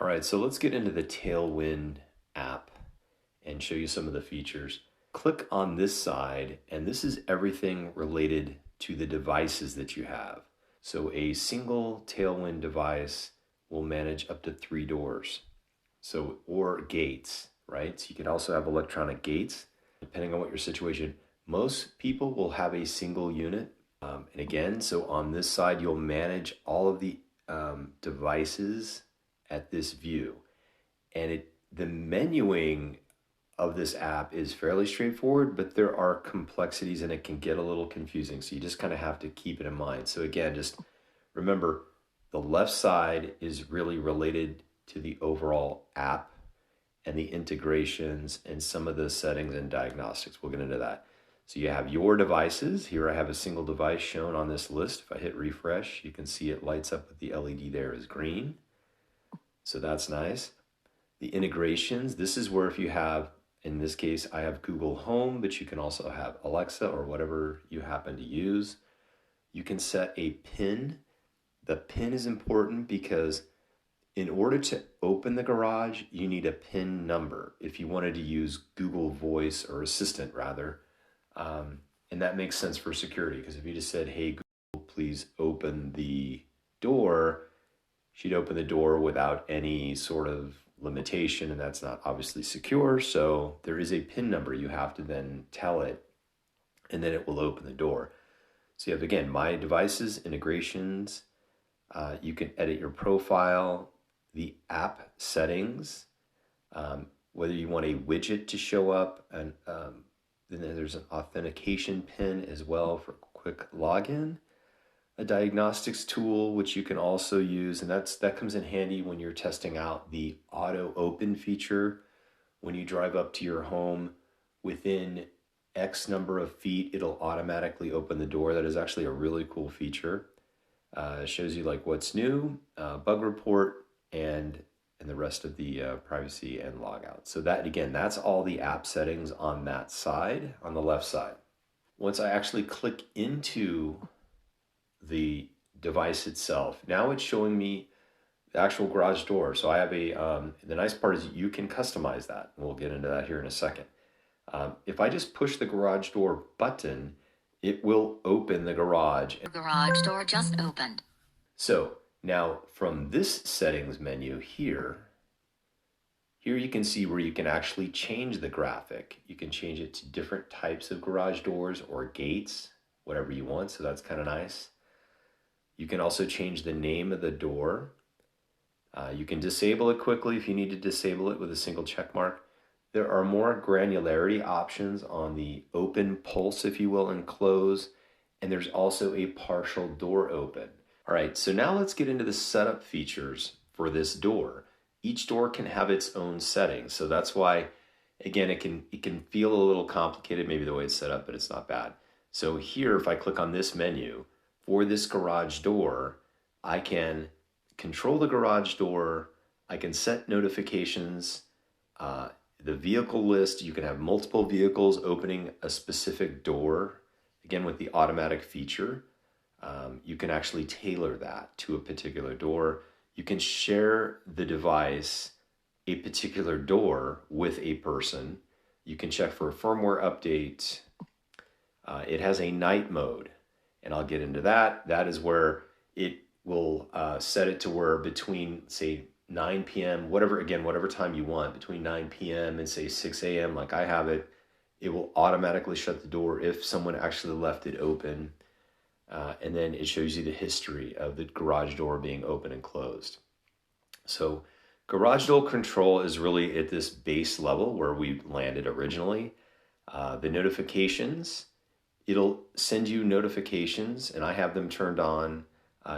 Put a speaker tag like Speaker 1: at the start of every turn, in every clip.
Speaker 1: All right, so let's get into the Tailwind app and show you some of the features. Click on this side, and this is everything related to the devices that you have. So a single Tailwind device will manage up to 3 doors. So, or gates, right? So you can also have electronic gates, depending on what your situation. Most people will have a single unit. And again, so on this side, you'll manage all of the devices at this view. And the menuing of this app is fairly straightforward, but there are complexities and it can get a little confusing. So you just kind of have to keep it in mind. So again, just remember the left side is really related to the overall app and the integrations and some of the settings and diagnostics. We'll get into that. So you have your devices. Here I have a single device shown on this list. If I hit refresh, you can see it lights up with the LED there as green. So that's nice. The integrations, this is where if you have, in this case, I have Google Home, but you can also have Alexa or whatever you happen to use. You can set a PIN. The PIN is important because in order to open the garage, you need a PIN number if you wanted to use Google Voice or Assistant rather. And that makes sense for security because if you just said, hey, Google, please open the door, she'd open the door without any sort of limitation, and that's not obviously secure. So there is a PIN number you have to then tell it, and then it will open the door. So you have, again, my devices, integrations. You can edit your profile, the app settings, whether you want a widget to show up, and then there's an authentication pin as well for quick login. A diagnostics tool, which you can also use, and that comes in handy when you're testing out the auto open feature. When you drive up to your home, within X number of feet, it'll automatically open the door. That is actually a really cool feature. It shows you like what's new, bug report, and the rest of the privacy and logout. So that, again, that's all the app settings on that side, on the left side. Once I actually click into the device itself, now it's showing me the actual garage door. So I have the nice part is you can customize that. We'll get into that here in a second. If I just push the garage door button, it will open the garage.
Speaker 2: The garage door just opened.
Speaker 1: So now from this settings menu here you can see where you can actually change the graphic. You can change it to different types of garage doors or gates, whatever you want. So that's kind of nice. You can also change the name of the door. You can disable it quickly if you need to disable it with a single check mark. There are more granularity options on the open pulse, if you will, and close. And there's also a partial door open. All right, so now let's get into the setup features for this door. Each door can have its own settings. So that's why, again, it can feel a little complicated, maybe the way it's set up, but it's not bad. So here, if I click on this menu, for this garage door, I can control the garage door. I can set notifications, the vehicle list. You can have multiple vehicles opening a specific door. Again, with the automatic feature, you can actually tailor that to a particular door. You can share the device, a particular door, with a person. You can check for a firmware update. It has a night mode, and I'll get into that. That is where it will set it to where between, say, 9 p.m., whatever time you want, between 9 p.m. and say 6 a.m., like I have it, it will automatically shut the door if someone actually left it open. And then it shows you the history of the garage door being open and closed. So garage door control is really at this base level where we landed originally. The notifications, it'll send you notifications, and I have them turned on.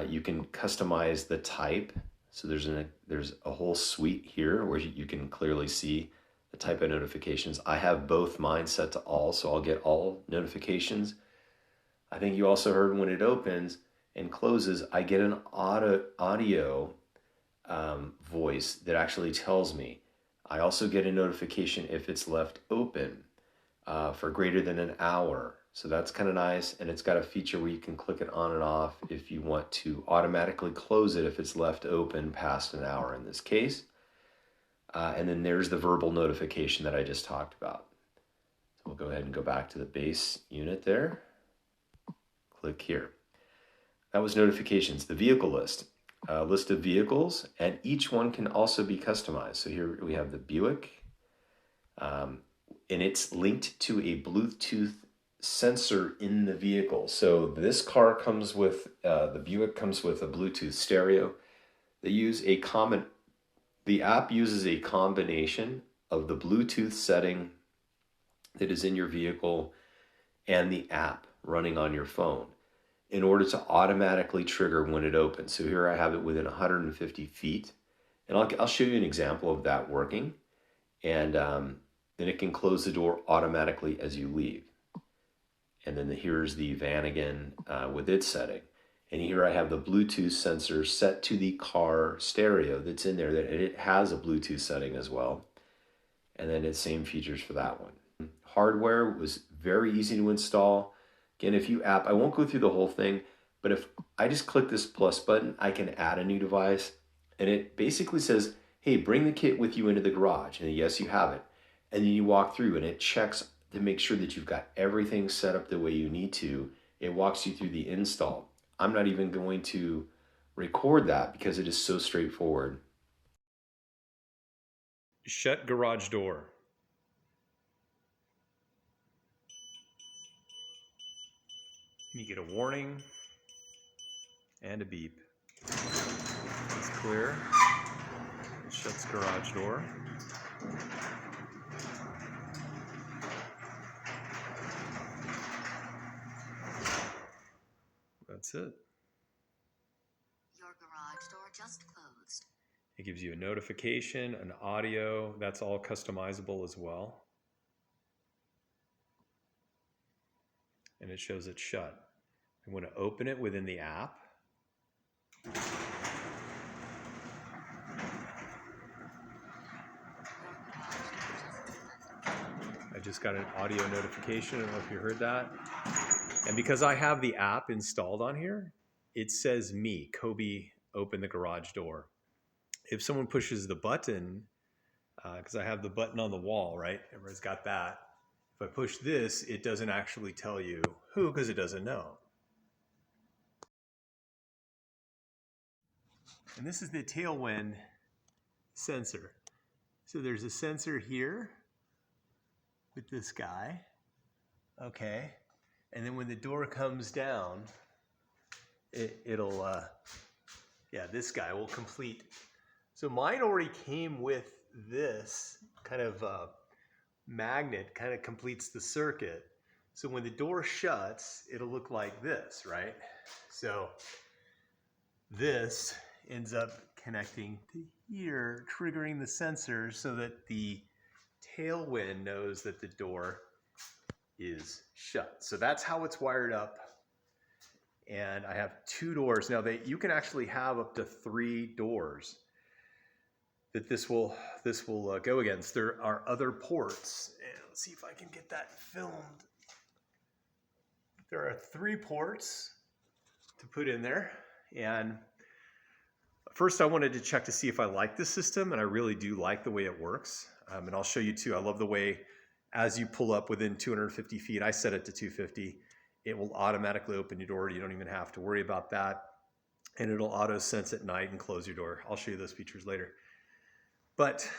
Speaker 1: You can customize the type. So there's a whole suite here where you can clearly see the type of notifications. I have both mine set to all, so I'll get all notifications. I think you also heard when it opens and closes, I get an audio voice that actually tells me. I also get a notification if it's left open for greater than an hour. So that's kind of nice, and it's got a feature where you can click it on and off if you want to automatically close it if it's left open past an hour in this case. And then there's the verbal notification that I just talked about. So we'll go ahead and go back to the base unit there. Click here. That was notifications. The vehicle list. List of vehicles, and each one can also be customized. So here we have the Buick, and it's linked to a Bluetooth sensor in the vehicle. So this car comes with, the Buick comes with a Bluetooth stereo. The app uses a combination of the Bluetooth setting that is in your vehicle and the app running on your phone in order to automatically trigger when it opens. So here I have it within 150 feet. And I'll show you an example of that working. And then it can close the door automatically as you leave. And then here's the van again with its setting. And here I have the Bluetooth sensor set to the car stereo that's in there. That it has a Bluetooth setting as well. And then it's same features for that one. Hardware was very easy to install. Again, if you I won't go through the whole thing, but if I just click this plus button, I can add a new device. And it basically says, hey, bring the kit with you into the garage. And yes, you have it. And then you walk through and it checks to make sure that you've got everything set up the way you need to. It walks you through the install. I'm not even going to record that because it is so straightforward.
Speaker 3: Shut garage door. You get a warning and a beep. It's clear. It shuts garage door. That's it.
Speaker 2: Your garage door just closed.
Speaker 3: It gives you a notification, an audio. That's all customizable as well. And it shows it shut. I'm going to open it within the app. I just got an audio notification. I don't know if you heard that. And because I have the app installed on here, it says me, Kobe, open the garage door. If someone pushes the button, because I have the button on the wall, right? Everybody's got that. If I push this, it doesn't actually tell you who, because it doesn't know. And this is the Tailwind sensor. So there's a sensor here with this guy. Okay. And then when the door comes down, it'll, this guy will complete. So mine already came with this kind of magnet, kind of completes the circuit. So when the door shuts, it'll look like this, right? So this ends up connecting to here, triggering the sensor so that the Tailwind knows that the door is shut. So that's how it's wired up. And I have 2 doors. Now you can actually have up to 3 doors that this will go against. There are other ports. And let's see if I can get that filmed. There are 3 ports to put in there. And first I wanted to check to see if I like this system, and I really do like the way it works. And I'll show you too. I love the way as you pull up within 250 feet, I set it to 250, it will automatically open your door. You don't even have to worry about that. And it'll auto sense at night and close your door. I'll show you those features later. But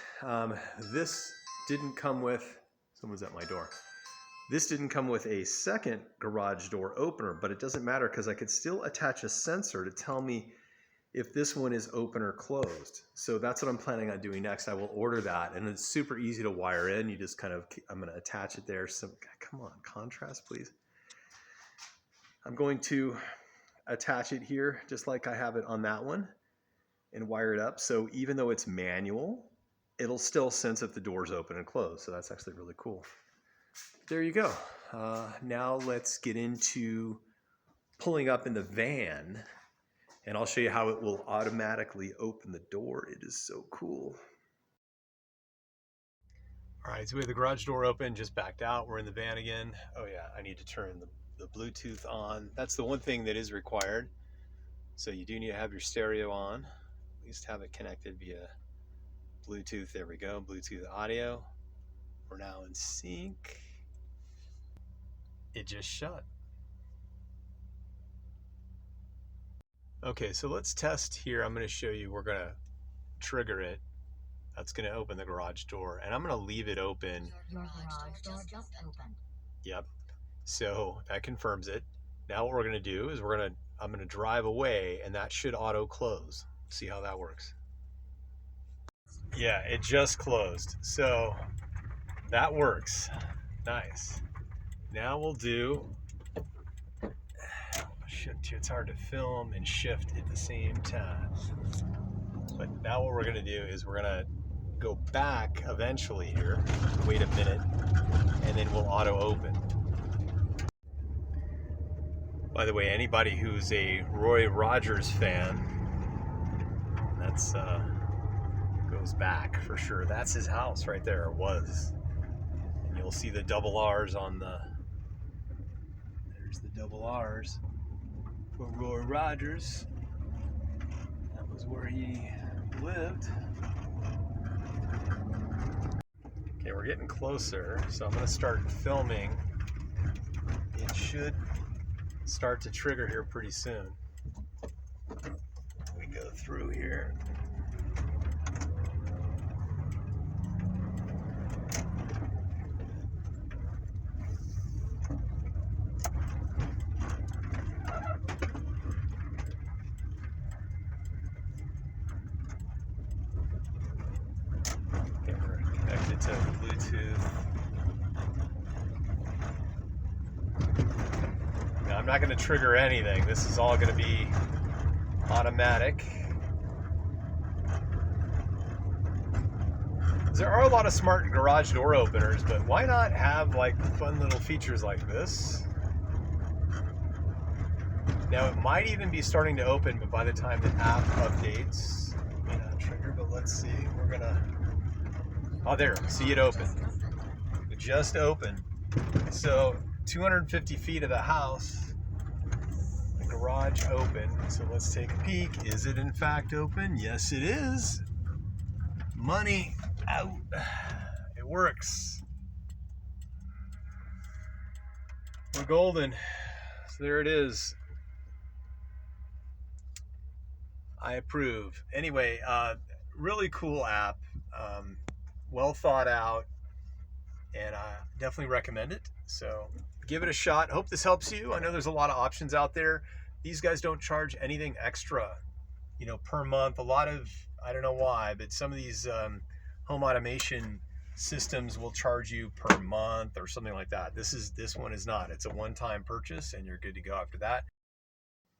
Speaker 3: this didn't come with, someone's at my door. This didn't come with a second garage door opener, but it doesn't matter because I could still attach a sensor to tell me if this one is open or closed. So that's what I'm planning on doing next. I will order that, and it's super easy to wire in. You just kind of, I'm going to attach it there. So come on, contrast, please. I'm going to attach it here just like I have it on that one and wire it up. So even though it's manual, it'll still sense if the door's open and closed. So that's actually really cool. There you go. Now let's get into pulling up in the van, and I'll show you how it will automatically open the door. It is so cool. All right, so we have the garage door open, just backed out. We're in the van again. Oh yeah, I need to turn the Bluetooth on. That's the one thing that is required. So you do need to have your stereo on, at least have it connected via Bluetooth. There we go. Bluetooth audio. We're now in sync. It just shut. Okay, so let's test here. I'm going to show you. We're going to trigger it. That's going to open the garage door, and I'm going to leave it open.
Speaker 2: Your garage door just opened.
Speaker 3: Yep. So that confirms it. Now what we're going to do is I'm going to drive away, and that should auto close. See how that works. Yeah, it just closed. So that works. Nice. Now we'll do, it's hard to film and shift at the same time. But now what we're going to do is we're going to go back eventually here, wait a minute, and then we'll auto open. By the way, anybody who's a Roy Rogers fan, that's goes back for sure. That's his house right there, or was. And you'll see the double R's on the, there's the double R's for Roy Rogers. That was where he lived. Okay, we're getting closer, so I'm going to start filming. It should start to trigger here pretty soon. We go through here. Okay, we're connected to Bluetooth. Now, I'm not going to trigger anything. This is all going to be automatic. There are a lot of smart garage door openers, but why not have like fun little features like this? Now it might even be starting to open, but by the time the app updates, it may not trigger, but let's see. We're gonna, oh there, see it open. It just opened. So 250 feet of the house, the garage open. So let's take a peek. Is it in fact open? Yes, it is. Money out. It works. We're golden. So there it is. I approve. Anyway, really cool app. Well thought out. And I definitely recommend it. So give it a shot. Hope this helps you. I know there's a lot of options out there. These guys don't charge anything extra, per month. A lot of, I don't know why, but some of these home automation systems will charge you per month or something like that. This one is not. It's a one-time purchase and you're good to go after that.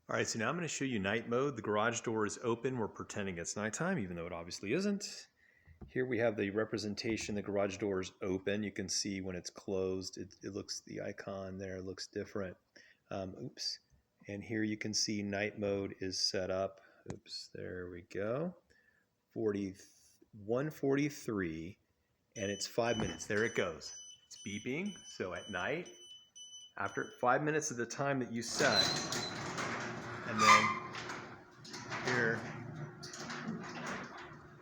Speaker 3: All right, so now I'm going to show you night mode. The garage door is open. We're pretending it's nighttime, even though it obviously isn't. Here we have the representation. The garage door is open. You can see when it's closed, it looks, the icon there looks different. Oops. And here you can see night mode is set up. Oops, there we go. 1:43, and it's 5 minutes. There it goes. It's beeping. So at night, after 5 minutes of the time that you set, and then here,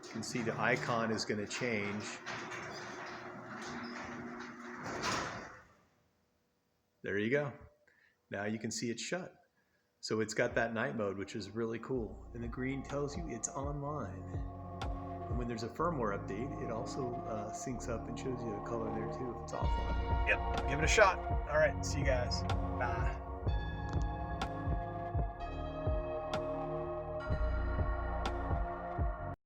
Speaker 3: you can see the icon is going to change. There you go. Now you can see it's shut. So it's got that night mode, which is really cool. And the green tells you it's online. And when there's a firmware update, it also syncs up and shows you a color there too if it's offline. Yep, give it a shot. All right, see you guys. Bye.